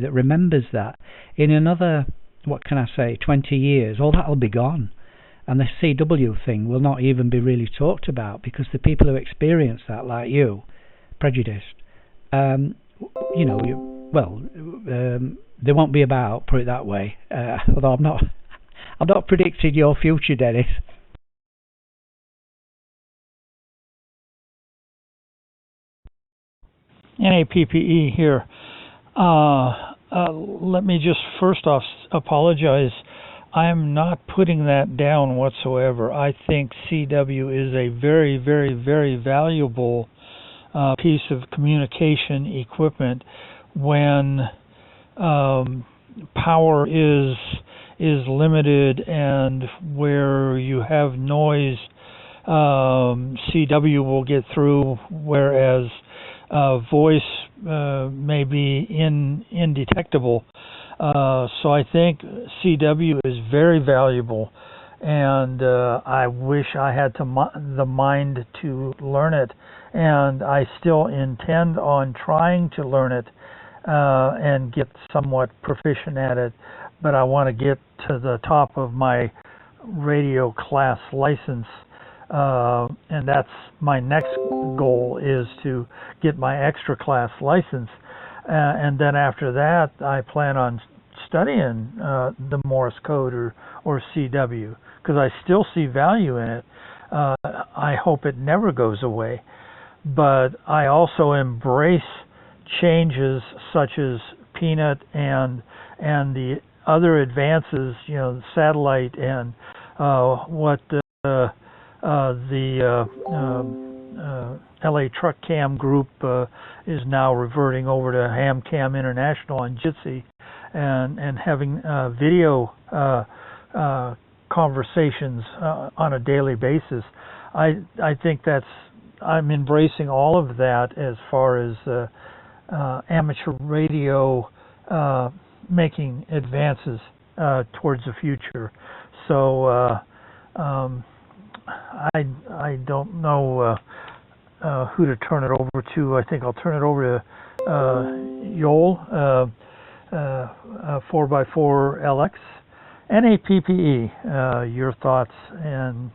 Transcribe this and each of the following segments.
that remembers that. In another, what can I say, 20 years, all that'll be gone. And the CW thing will not even be really talked about because the people who experience that, like you, prejudiced, um, they won't be about, put it that way. Although I'm not predicting your future, Dennis. NAPPE here. Let me just first off apologize. I am not putting that down whatsoever. I think CW is a very, very, very valuable piece of communication equipment when power is limited and where you have noise. CW will get through, whereas voice may be indetectable. So I think CW is very valuable, and I wish I had the mind to learn it, and I still intend on trying to learn it and get somewhat proficient at it, but I want to get to the top of my radio class license, and that's my next goal, is to get my extra class license. And then after that, I plan on studying the Morse code or CW, because I still see value in it. I hope it never goes away. But I also embrace changes such as Peanut and the other advances, satellite and what the LA Truck Cam Group is now reverting over to Ham Cam International and Jitsi, and having video conversations on a daily basis. I think I'm embracing all of that as far as amateur radio making advances towards the future. So I don't know who to turn it over to. I think I'll turn it over to Yoel, 4x4 LX, NAPPE. Your thoughts, and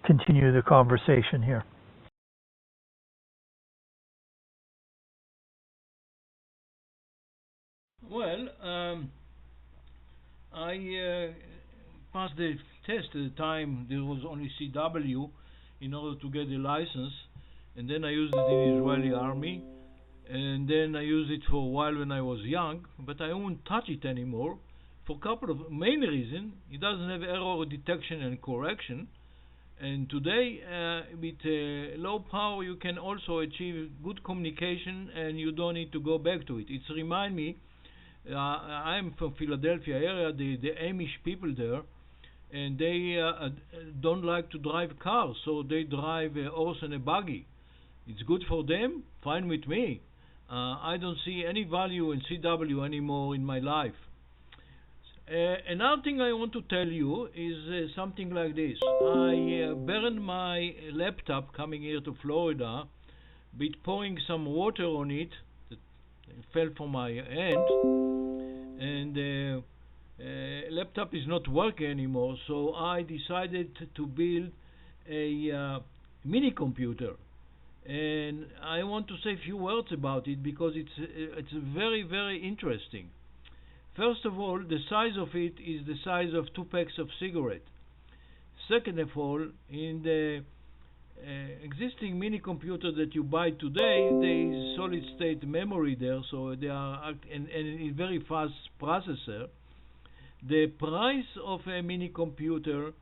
continue the conversation here. Well, I passed the test at the time. There was only CW in order to get the license, and then I used it in the Israeli army, and then I used it for a while when I was young, but I won't touch it anymore for a couple of main reasons. It doesn't have error detection and correction, and today with low power you can also achieve good communication, and you don't need to go back to it. It reminds me, I'm from Philadelphia area, the Amish people there, and they don't like to drive cars, so they drive a horse and a buggy. It's good for them, fine with me. I don't see any value in CW anymore in my life. Another thing I want to tell you is something like this. I burned my laptop coming here to Florida with pouring some water on it that fell from my hand, and laptop is not working anymore, so I decided to build a mini computer, and I want to say a few words about it because it's very, very interesting. First of all, the size of it is the size of 2 packs of cigarettes. Second of all, in the existing mini computer that you buy today, there is solid state memory there, so they are and a very fast processor. The price of a mini computer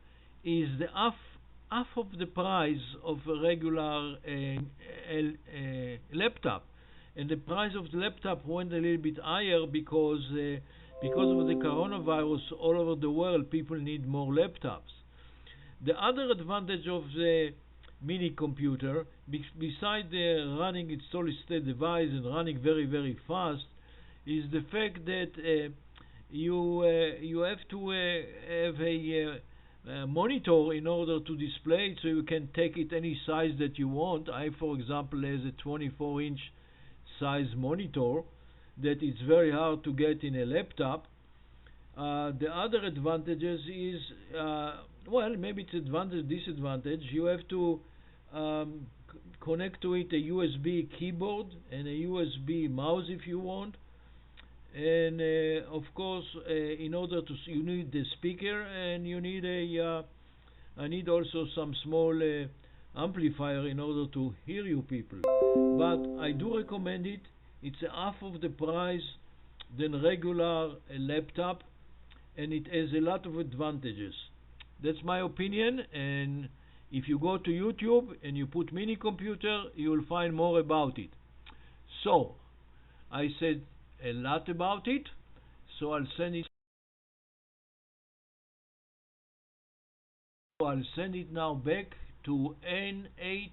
is the half of the price of a regular laptop, and the price of the laptop went a little bit higher because of the coronavirus all over the world. People need more laptops. The other advantage of the mini computer, besides running its solid state device and running very, very fast, is the fact that you have to have a monitor in order to display it, so you can take it any size that you want. I, for example, has a 24-inch size monitor that it's very hard to get in a laptop. The other advantages is, well, maybe it's advantage, disadvantage. You have to connect to it a USB keyboard and a USB mouse if you want. And of course, in order to, you need the speaker, and you need I need also some small amplifier in order to hear you people. But I do recommend it. It's half of the price than regular laptop, and it has a lot of advantages. That's my opinion, and if you go to YouTube and you put mini computer, you will find more about it. So, I said a lot about it, so I'll send it now back to N8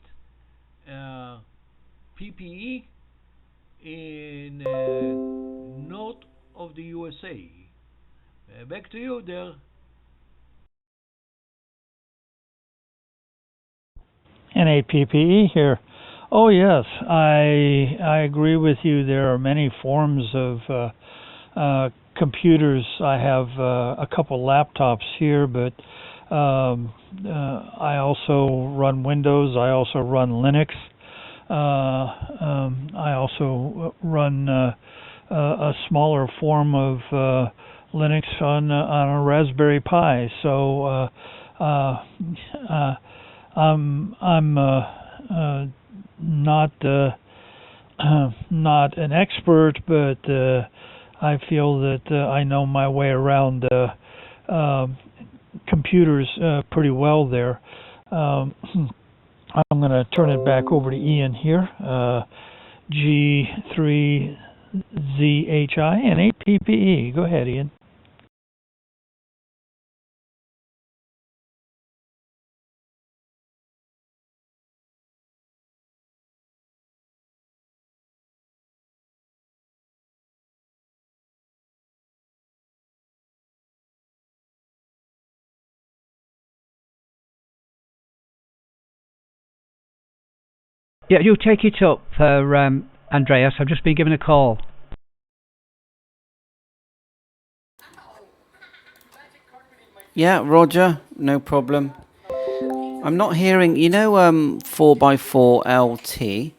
PPE in north of the USA. Back to you there. NAPPE here. Oh yes, I agree with you. There are many forms of computers. I have a couple laptops here, but I also run Windows. I also run Linux. I also run a smaller form of Linux on a Raspberry Pi. So I'm not not an expert, but I feel that I know my way around computers pretty well there. I'm going to turn it back over to Ian here. G3ZHI and APPE. Go ahead, Ian. Yeah, you take it up, Andreas. I've just been given a call. Yeah, Roger, no problem. I'm not hearing, 4x4 LT.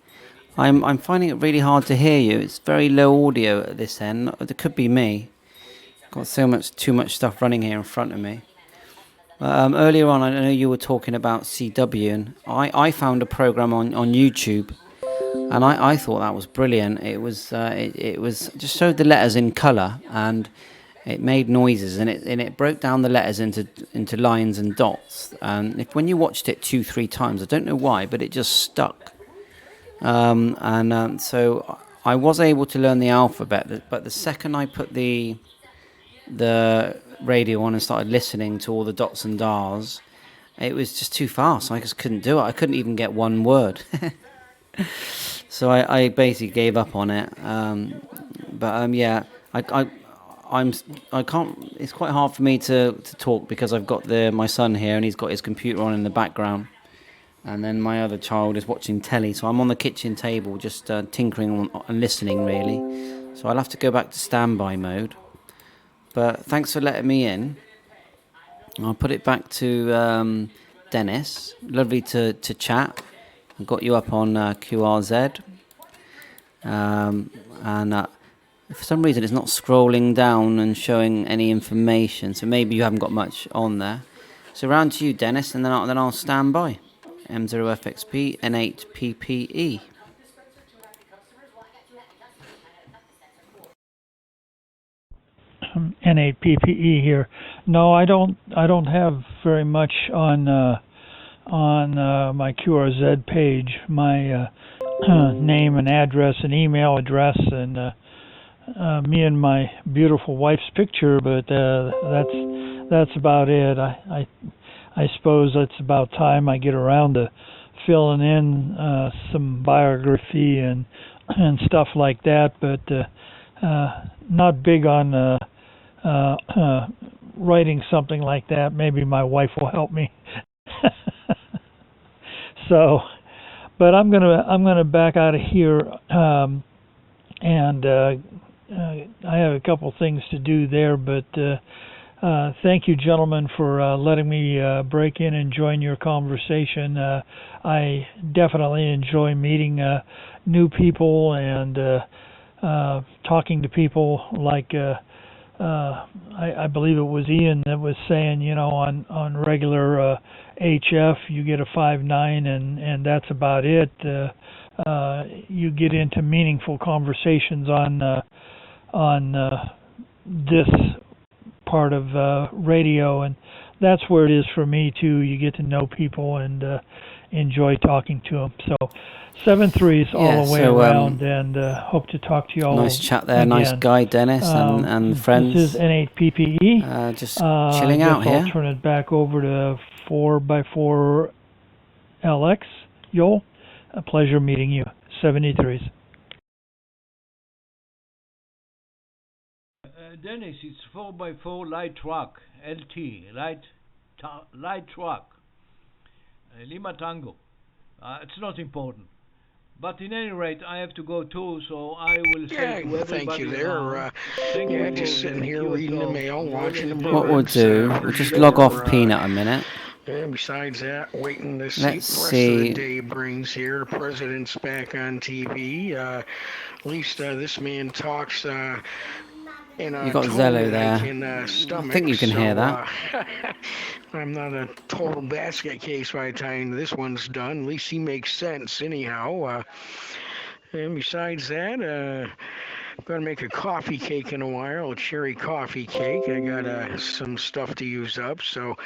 I'm finding it really hard to hear you. It's very low audio at this end. It could be me. Got too much stuff running here in front of me. Earlier on, I know you were talking about CW, and I found a program on YouTube, and I thought that was brilliant. It was it was just showed the letters in color, and it made noises, and it broke down the letters into lines and dots. And when you watched it 2-3 times, I don't know why, but it just stuck. So I was able to learn the alphabet, but the second I put the radio on and started listening to all the dots and dars, it was just too fast. I just couldn't do it. I couldn't even get one word. So I basically gave up on it. Yeah, I can't. It's quite hard for me to talk because I've got my son here and he's got his computer on in the background, and then my other child is watching telly. So I'm on the kitchen table just tinkering and listening really. So I'll have to go back to standby mode. But thanks for letting me in. I'll put it back to Dennis. Lovely to chat. I got you up on QRZ. For some reason it's not scrolling down and showing any information. So maybe you haven't got much on there. So round to you, Dennis, and then I'll stand by. M0FXP N8PPE. N8PPE here. No, I don't have very much on my QRZ page. My name and address and email address and me and my beautiful wife's picture, but that's about it. I suppose it's about time I get around to filling in some biography and stuff like that, but not big on writing something like that. Maybe my wife will help me. So, but I'm gonna back out of here and I have a couple things to do there, but thank you, gentlemen, for letting me break in and join your conversation. I definitely enjoy meeting new people and talking to people like I believe it was Ian that was saying, on regular HF you get a 5.9 and that's about it. You get into meaningful conversations on this part of radio, and that's where it is for me too. You get to know people and enjoy talking to them. So 7-3s all the way around, and hope to talk to you all. Nice chat there, again. nice guy, Dennis, and friends. This is N8PPE. Just chilling out here. I'll turn it back over to 4x4 LX. Joel, a pleasure meeting you. 73s. Dennis, it's 4x4 light truck, LT, light truck, Lima Tango. It's not important. But in any rate, I have to go too, so I will say to everybody. Thank you there. Just sitting here reading the mail, watching the birds. What we'll do, we'll just log off Peanut a minute. And besides that, waiting to see what the rest of the day brings here. The president's back on TV. At least this man talks in a you got tone Zello that there. I can stomach. I think you can hear that. I'm not a total basket case by the time this one's done. At least he makes sense anyhow. And besides that, I'm going to make a coffee cake in a while, a cherry coffee cake. I got some stuff to use up, so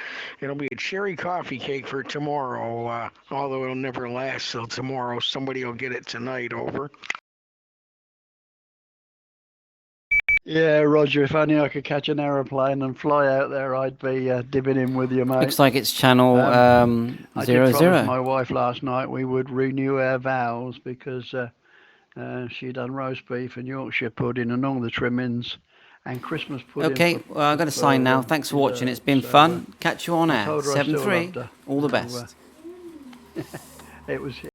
it'll be a cherry coffee cake for tomorrow, although it'll never last till tomorrow. Somebody will get it tonight. Over. Yeah, Roger, if only I could catch an aeroplane and fly out there, I'd be dipping in with you, mate. Looks like it's channel 00. I did promise my wife last night we would renew our vows because she done roast beef and Yorkshire pudding and all the trimmings and Christmas pudding. Okay, well, I've got to sign now. Thanks for watching. It's been fun. Catch you on air. 7-3. All the best. It was